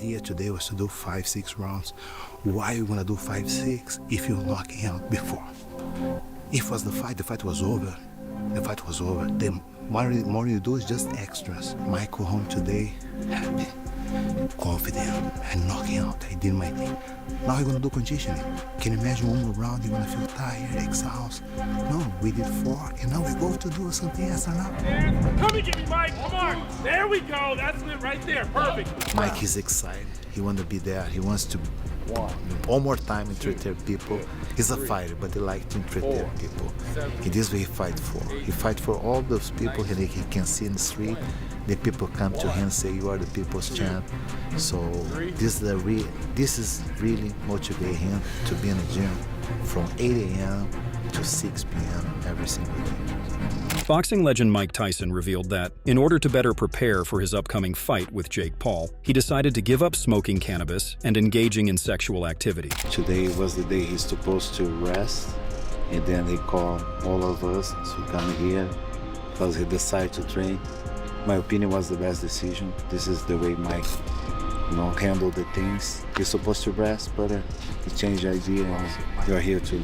idea today was to do 5-6 rounds. Why you gonna do 5-6 if you're knocking out before? If was the fight was over. The fight was over. The more you do is just extras. Mike go home today happy, confident, and knocking out. I did my thing. Now you're gonna do conditioning. Can you imagine one more round, you're gonna feel tired, exhausted? No, we did 4, and now we go to do something else now. Come and get me, Mike, come on. There we go, that's it right there, perfect. Mike is excited. He wants to be there. He wants to one more time entertain people. He's a fighter, but he likes to entertain people. In this way he fights for. He fights for all those people he can see in the street. The people come to him and say, you are the people's champ. So this is really motivating him to be in the gym from 8 a.m. to 6 p.m. every single day. Boxing legend Mike Tyson revealed that, in order to better prepare for his upcoming fight with Jake Paul, he decided to give up smoking cannabis and engaging in sexual activity. Today was the day he's supposed to rest, and then he called all of us to come here because he decided to train. My opinion was the best decision. This is the way Mike, handled the things. He's supposed to rest, but he changed the idea, and we are here to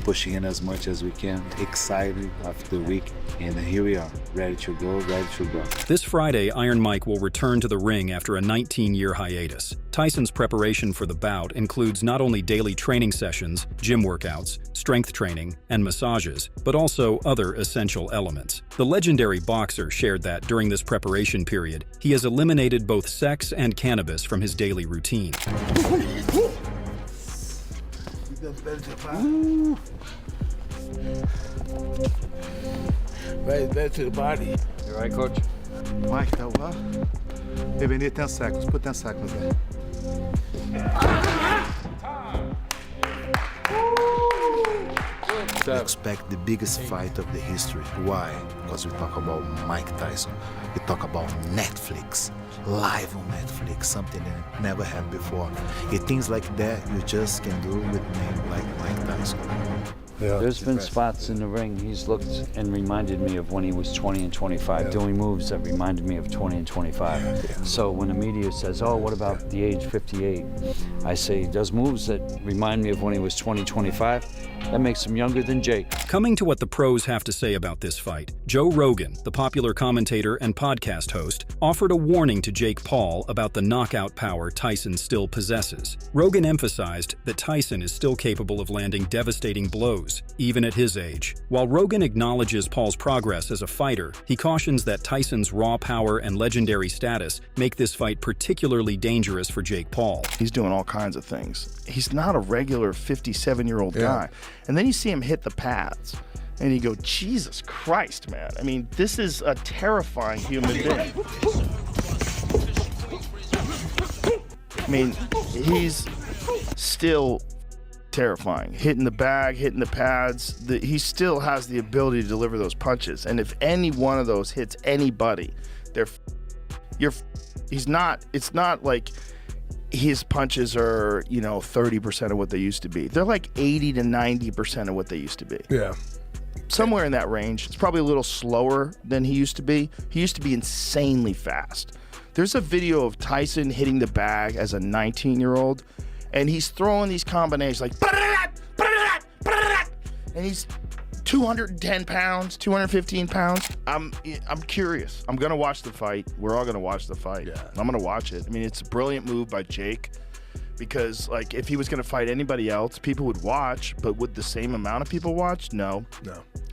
pushing in as much as we can, excited after the week, and here we are, ready to go. This Friday, Iron Mike will return to the ring after a 19-year hiatus. Tyson's preparation for the bout includes not only daily training sessions, gym workouts, strength training, and massages, but also other essential elements. The legendary boxer shared that during this preparation period, he has eliminated both sex and cannabis from his daily routine. Right back to the body. You all right, Coach? Mike, tá well? Baby, need 10 seconds. Put 10 seconds there. We expect the biggest fight of the history. Why? Because we talk about Mike Tyson. We talk about Netflix, live on Netflix, something that never happened before. Things like that you just can do with a name like Mike Tyson. Yeah, there's been spots in the ring he's looked and reminded me of when he was 20 and 25, doing moves that reminded me of 20 and 25. So when the media says, oh, what about the age 58? I say, he does moves that remind me of when he was 20, 25. That makes him younger than Jake. Coming to what the pros have to say about this fight, Joe Rogan, the popular commentator and podcast host, offered a warning to Jake Paul about the knockout power Tyson still possesses. Rogan emphasized that Tyson is still capable of landing devastating blows, even at his age. While Rogan acknowledges Paul's progress as a fighter, he cautions that Tyson's raw power and legendary status make this fight particularly dangerous for Jake Paul. He's doing all kinds of things. He's not a regular 57-year-old guy. And then you see him hit the pads, and you go, Jesus Christ, man. I mean, this is a terrifying human being. I mean, he's still terrifying. Hitting the bag, hitting the pads, he still has the ability to deliver those punches. And if any one of those hits anybody, it's not like his punches are, 30% of what they used to be. They're like 80 to 90% of what they used to be. Yeah. Somewhere in that range. It's probably a little slower than he used to be. He used to be insanely fast. There's a video of Tyson hitting the bag as a 19-year-old, and he's throwing these combinations like, and he's 210 pounds, 215 pounds. I'm curious. I'm gonna watch the fight. We're all gonna watch the fight. Yeah. I'm gonna watch it. I mean, it's a brilliant move by Jake, because like if he was gonna fight anybody else, people would watch, but would the same amount of people watch? No.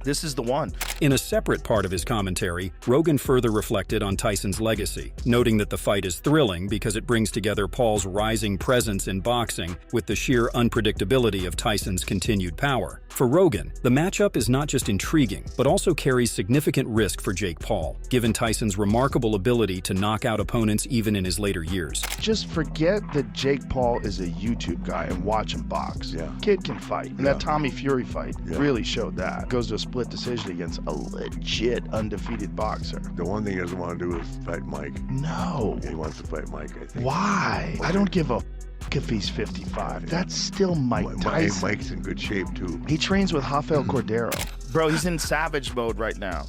This is the one. In a separate part of his commentary, Rogan further reflected on Tyson's legacy, noting that the fight is thrilling because it brings together Paul's rising presence in boxing with the sheer unpredictability of Tyson's continued power. For Rogan, the matchup is not just intriguing, but also carries significant risk for Jake Paul, given Tyson's remarkable ability to knock out opponents even in his later years. Just forget that Jake Paul is a YouTube guy and watch him box. Kid can fight. And that Tommy Fury fight really showed that. Goes to a split decision against a legit undefeated boxer. The one thing he doesn't want to do is fight Mike. No. He wants to fight Mike, I think. Why? I don't give a if he's 55. That's still Mike Tyson. Mike's in good shape, too. He trains with Rafael Cordero. Bro, he's in savage mode right now.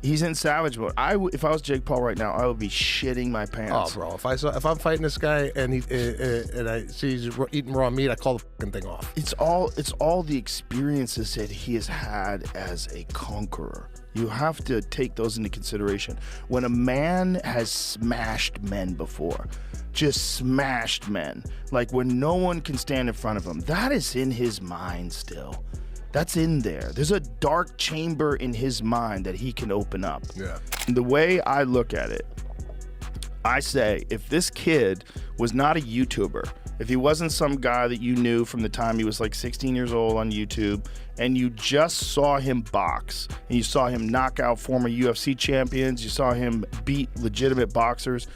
He's in savage mode. If I was Jake Paul right now, I would be shitting my pants. Oh, bro, if I'm fighting this guy and I see he's eating raw meat, I call the fucking thing off. It's all the experiences that he has had as a conqueror. You have to take those into consideration. When a man has smashed men before, just smashed men, like when no one can stand in front of him, that is in his mind still. That's in there. There's a dark chamber in his mind that he can open up. Yeah. And the way I look at it, I say, if this kid was not a YouTuber, if he wasn't some guy that you knew from the time he was like 16 years old on YouTube, and you just saw him box, and you saw him knock out former UFC champions, you saw him beat legitimate boxers,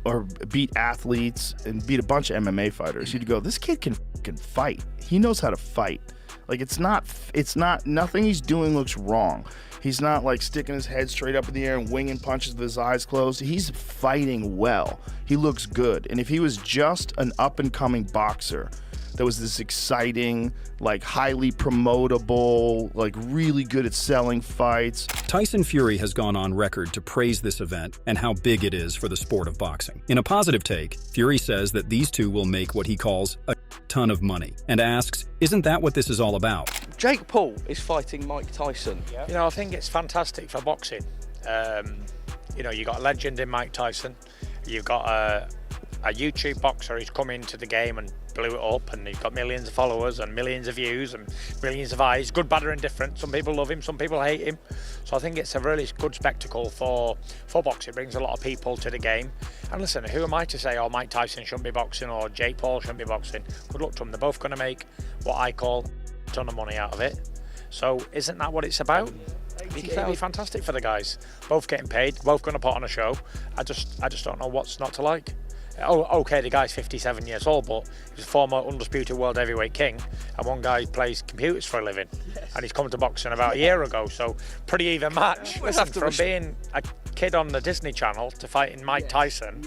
or beat athletes, and beat a bunch of MMA fighters, you'd go, this kid can fight. He knows how to fight. Like, it's not, nothing he's doing looks wrong. He's not like sticking his head straight up in the air and winging punches with his eyes closed. He's fighting well. He looks good. And if he was just an up and coming boxer that was this exciting, like highly promotable, like really good at selling fights. Tyson Fury has gone on record to praise this event and how big it is for the sport of boxing. In a positive take, Fury says that these two will make what he calls a ton of money and asks, isn't that what this is all about? Jake Paul is fighting Mike Tyson. Yeah. You know, I think it's fantastic for boxing. You know, you got a legend in Mike Tyson. You've got a YouTube boxer who's come into the game and blew it up, and he's got millions of followers and millions of views and millions of eyes, good, bad or indifferent. Some people love him, some people hate him. So I think it's a really good spectacle for boxing. It brings a lot of people to the game. And listen, who am I to say, oh, Mike Tyson shouldn't be boxing or Jake Paul shouldn't be boxing? Good luck to them. They're both going to make what I call a ton of money out of it. So isn't that what it's about? That'll be fantastic for the guys. Both getting paid, both going to put on a show. I just don't know what's not to like. Oh, okay, the guy's 57 years old, but he's a former undisputed world heavyweight king, and one guy plays computers for a living, and he's come to boxing about a year ago, so pretty even match. Listen, from being a kid on the Disney Channel to fighting Mike Tyson,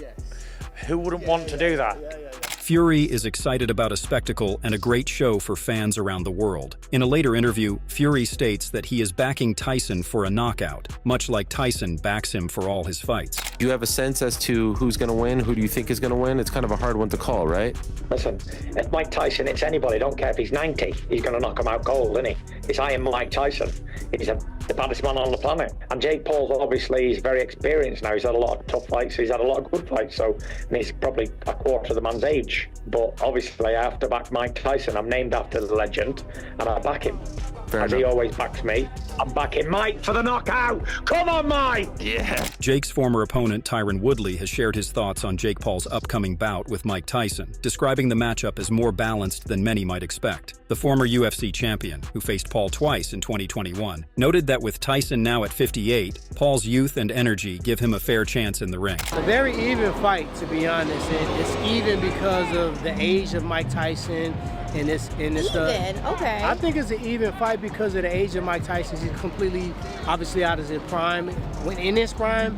who wouldn't want to do that? Fury is excited about a spectacle and a great show for fans around the world. In a later interview, Fury states that he is backing Tyson for a knockout, much like Tyson backs him for all his fights. Do you have a sense as to who's going to win? Who do you think is going to win? It's kind of a hard one to call, right? Listen, if Mike Tyson, it's anybody. Don't care if he's 90. He's going to knock him out cold, isn't he? It's I am Mike Tyson. He's the baddest man on the planet. And Jake Paul's obviously, he's very experienced now. He's had a lot of tough fights. He's had a lot of good fights. So he's probably a quarter of the man's age. But obviously, I have to back Mike Tyson. I'm named after the legend, and I back him. As he always backs me. I'm backing Mike for the knockout. Come on, Mike! Yeah. Jake's former opponent, Tyron Woodley, has shared his thoughts on Jake Paul's upcoming bout with Mike Tyson, describing the matchup as more balanced than many might expect. The former UFC champion, who faced Paul twice in 2021, noted that with Tyson now at 58, Paul's youth and energy give him a fair chance in the ring. A very even fight, to be honest. It's even because of the age of Mike Tyson. Okay. I think it's an even fight because of the age of Mike Tyson. He's completely, obviously, out of his prime. When in his prime,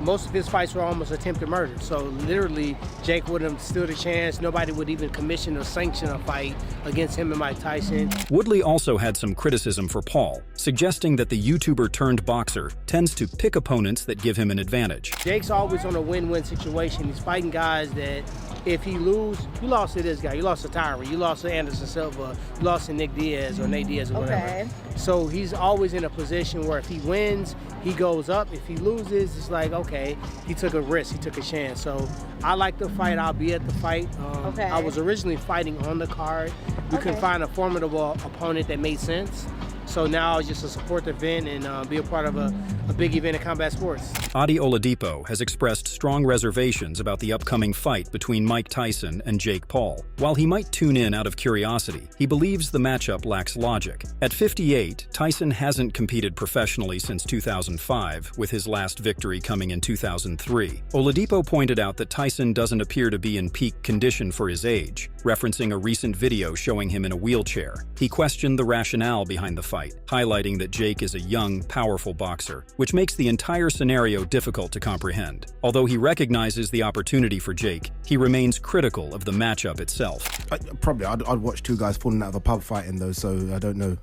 most of his fights were almost attempted murder. So literally, Jake wouldn't have stood a chance. Nobody would even commission or sanction a fight against him and Mike Tyson. Woodley also had some criticism for Paul, suggesting that the YouTuber turned boxer tends to pick opponents that give him an advantage. Jake's always on a win-win situation. He's fighting guys that if he loses, you lost to this guy, you lost to Tyron, you lost to Anderson Silva, you lost to Nick Diaz or Nate Diaz or whatever. Okay. So he's always in a position where if he wins, he goes up. If he loses, it's like, okay, he took a risk, he took a chance. So I like the fight, I'll be at the fight. I was originally fighting on the card. We could find a formidable opponent that made sense. So now it's just to support the event and be a part of a big event in combat sports. Adi Oladipo has expressed strong reservations about the upcoming fight between Mike Tyson and Jake Paul. While he might tune in out of curiosity, he believes the matchup lacks logic. At 58, Tyson hasn't competed professionally since 2005, with his last victory coming in 2003. Oladipo pointed out that Tyson doesn't appear to be in peak condition for his age, referencing a recent video showing him in a wheelchair. He questioned the rationale behind the fight, highlighting that Jake is a young, powerful boxer with which makes the entire scenario difficult to comprehend. Although he recognizes the opportunity for Jake, he remains critical of the matchup itself. I'd watch two guys falling out of a pub fighting though, so I don't know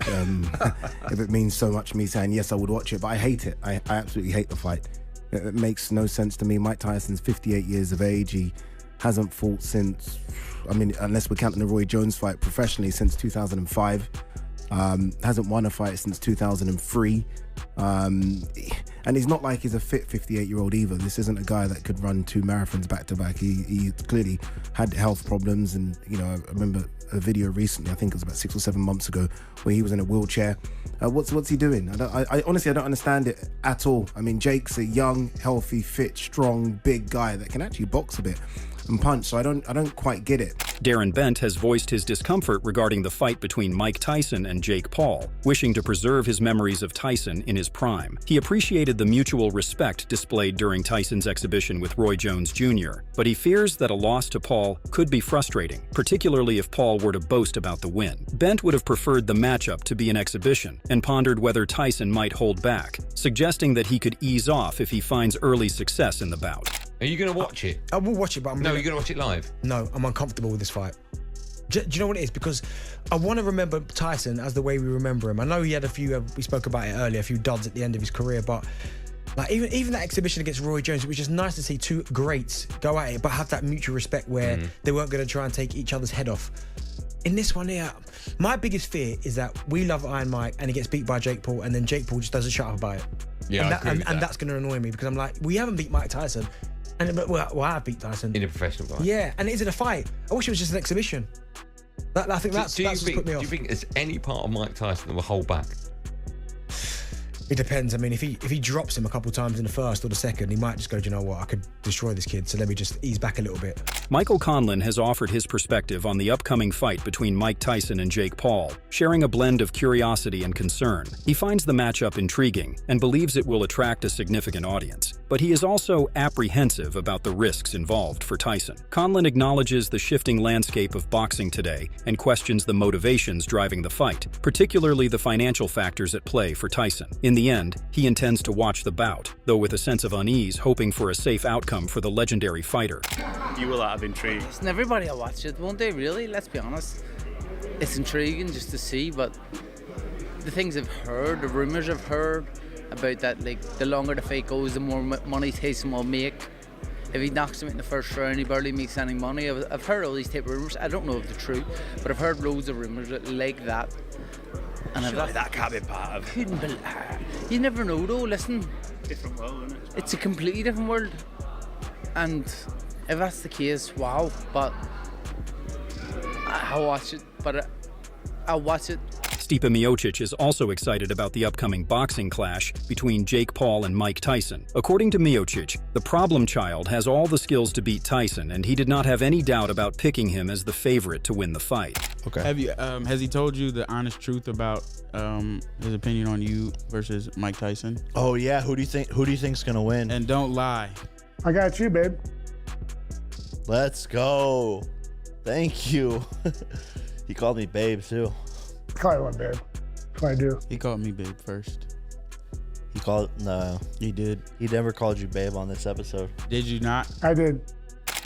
if it means so much to me saying yes, I would watch it, but I hate it. I absolutely hate the fight. It makes no sense to me. Mike Tyson's 58 years of age. He hasn't fought since, unless we're counting the Roy Jones fight professionally, since 2005. Hasn't won a fight since 2003. And he's not like he's a fit 58-year-old either. This isn't a guy that could run 2 marathons back to back. He clearly had health problems, and I remember a video recently, I think it was about 6 or 7 months ago, where he was in a wheelchair. What's he doing? I honestly don't understand it at all. I mean, Jake's a young, healthy, fit, strong, big guy that can actually box a bit and punch, so I don't quite get it. Darren Bent has voiced his discomfort regarding the fight between Mike Tyson and Jake Paul, wishing to preserve his memories of Tyson in his prime. He appreciated the mutual respect displayed during Tyson's exhibition with Roy Jones Jr., but he fears that a loss to Paul could be frustrating, particularly if Paul were to boast about the win. Bent would have preferred the matchup to be an exhibition and pondered whether Tyson might hold back, suggesting that he could ease off if he finds early success in the bout. Are you going to watch it? I will watch it, but you're going to watch it live? No, I'm uncomfortable with this fight. Do you know what it is? Because I want to remember Tyson as the way we remember him. I know he had a few, we spoke about it earlier, a few duds at the end of his career, but like even that exhibition against Roy Jones, it was just nice to see two greats go at it, but have that mutual respect where they weren't going to try and take each other's head off. In this one here, my biggest fear is that we love Iron Mike and he gets beat by Jake Paul, and then Jake Paul just doesn't shut up about it. Yeah, and that's going to annoy me, because I'm like, we haven't beat Mike Tyson. Well, I have beat Tyson. In a professional fight. Yeah, and it isn't a fight. I wish it was just an exhibition. I think that's what's put me off. Do you think there's any part of Mike Tyson that will hold back? It depends. I mean, if he drops him a couple times in the first or the second, he might just go, do you know what, I could destroy this kid, so let me just ease back a little bit. Michael Conlon has offered his perspective on the upcoming fight between Mike Tyson and Jake Paul, sharing a blend of curiosity and concern. He finds the matchup intriguing and believes it will attract a significant audience, but he is also apprehensive about the risks involved for Tyson. Conlon acknowledges the shifting landscape of boxing today and questions the motivations driving the fight, particularly the financial factors at play for Tyson. In the end, he intends to watch the bout, though with a sense of unease, hoping for a safe outcome for the legendary fighter. You will have intrigue. Listen, everybody will watch it, won't they, really? Let's be honest. It's intriguing just to see, but the things I've heard, the rumours I've heard about that, like, the longer the fight goes, the more money Tyson will make. If he knocks him in the first round, he barely makes any money. I've heard all these type of rumours. I don't know if they're true, but I've heard loads of rumours like that. And surely that can't be part of it. You never know though, listen. Different world, isn't it? It's a completely different world. And if that's the case, wow. But I'll watch it. I'll watch it. Stipe Miocic is also excited about the upcoming boxing clash between Jake Paul and Mike Tyson. According to Miocic, the problem child has all the skills to beat Tyson, and he did not have any doubt about picking him as the favorite to win the fight. Okay. Has he told you the honest truth about his opinion on you versus Mike Tyson? Oh yeah, who do you think's gonna win? And don't lie. I got you, babe. Let's go. Thank you. He called me babe too. Call you one, babe. That's what I do. He called me babe first. No. He did. He never called you babe on this episode. Did you not? I did.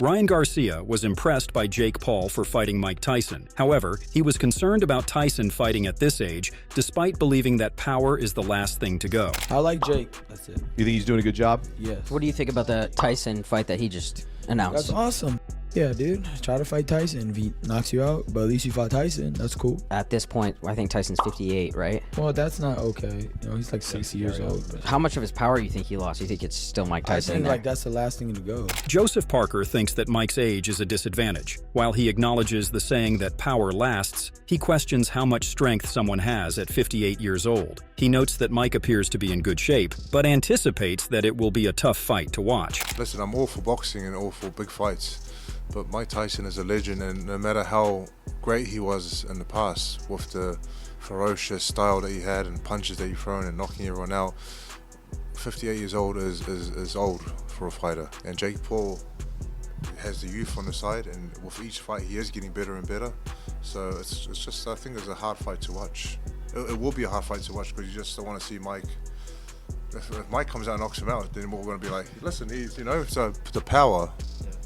Ryan Garcia was impressed by Jake Paul for fighting Mike Tyson. However, he was concerned about Tyson fighting at this age, despite believing that power is the last thing to go. I like Jake. That's it. You think he's doing a good job? Yes. What do you think about the Tyson fight that he just announced? That's awesome. Yeah, dude. Try to fight Tyson. If he knocks you out, but at least you fought Tyson. That's cool. At this point, I think Tyson's 58, right? Well, that's not okay. You know, he's like 60 years old. But how much of his power do you think he lost? Do you think it's still Mike Tyson? I think like that's the last thing to go. Joseph Parker thinks that Mike's age is a disadvantage. While he acknowledges the saying that power lasts, he questions how much strength someone has at 58 years old. He notes that Mike appears to be in good shape, but anticipates that it will be a tough fight to watch. Listen, I'm all for boxing and all for big fights. But Mike Tyson is a legend, and no matter how great he was in the past, with the ferocious style that he had and punches that he thrown and knocking everyone out, 58 years old is old for a fighter. And Jake Paul has the youth on the side, and with each fight he is getting better and better. So it's just, I think it's a hard fight to watch. It will be a hard fight to watch because you just don't want to see Mike if Mike comes out and knocks him out, then we're going to be like, listen, he's, you know, so the power,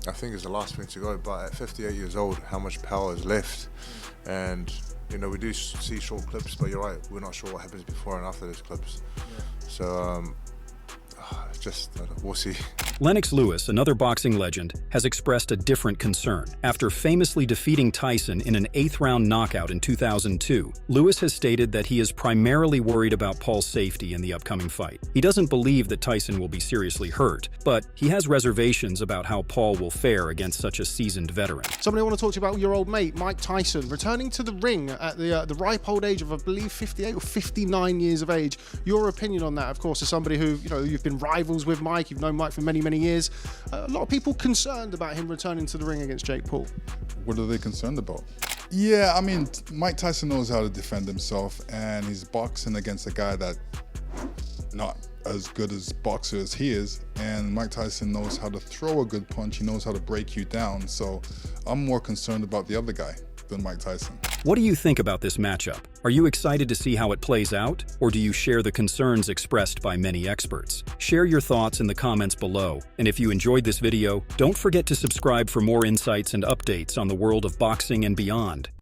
I think, is the last thing to go. But at 58 years old, how much power is left? And, you know, we do see short clips, but you're right, we're not sure what happens before and after those clips. So, just, we'll see. Lennox Lewis, another boxing legend, has expressed a different concern. After famously defeating Tyson in an 8th-round knockout in 2002, Lewis has stated that he is primarily worried about Paul's safety in the upcoming fight. He doesn't believe that Tyson will be seriously hurt, but he has reservations about how Paul will fare against such a seasoned veteran. Somebody I want to talk to you about your old mate, Mike Tyson, returning to the ring at the ripe old age of, I believe, 58 or 59 years of age. Your opinion on that, of course, as somebody who, you know, you've been rivals with Mike, you've known Mike for many, many years. A lot of people concerned about him returning to the ring against Jake Paul. What are they concerned about? Yeah, I mean, Mike Tyson knows how to defend himself, and he's boxing against a guy that not as good as boxer as he is, and Mike Tyson knows how to throw a good punch. He knows how to break you down. So I'm more concerned about the other guy than Mike Tyson. What do you think about this matchup? Are you excited to see how it plays out, or do you share the concerns expressed by many experts? Share your thoughts in the comments below, and if you enjoyed this video, don't forget to subscribe for more insights and updates on the world of boxing and beyond.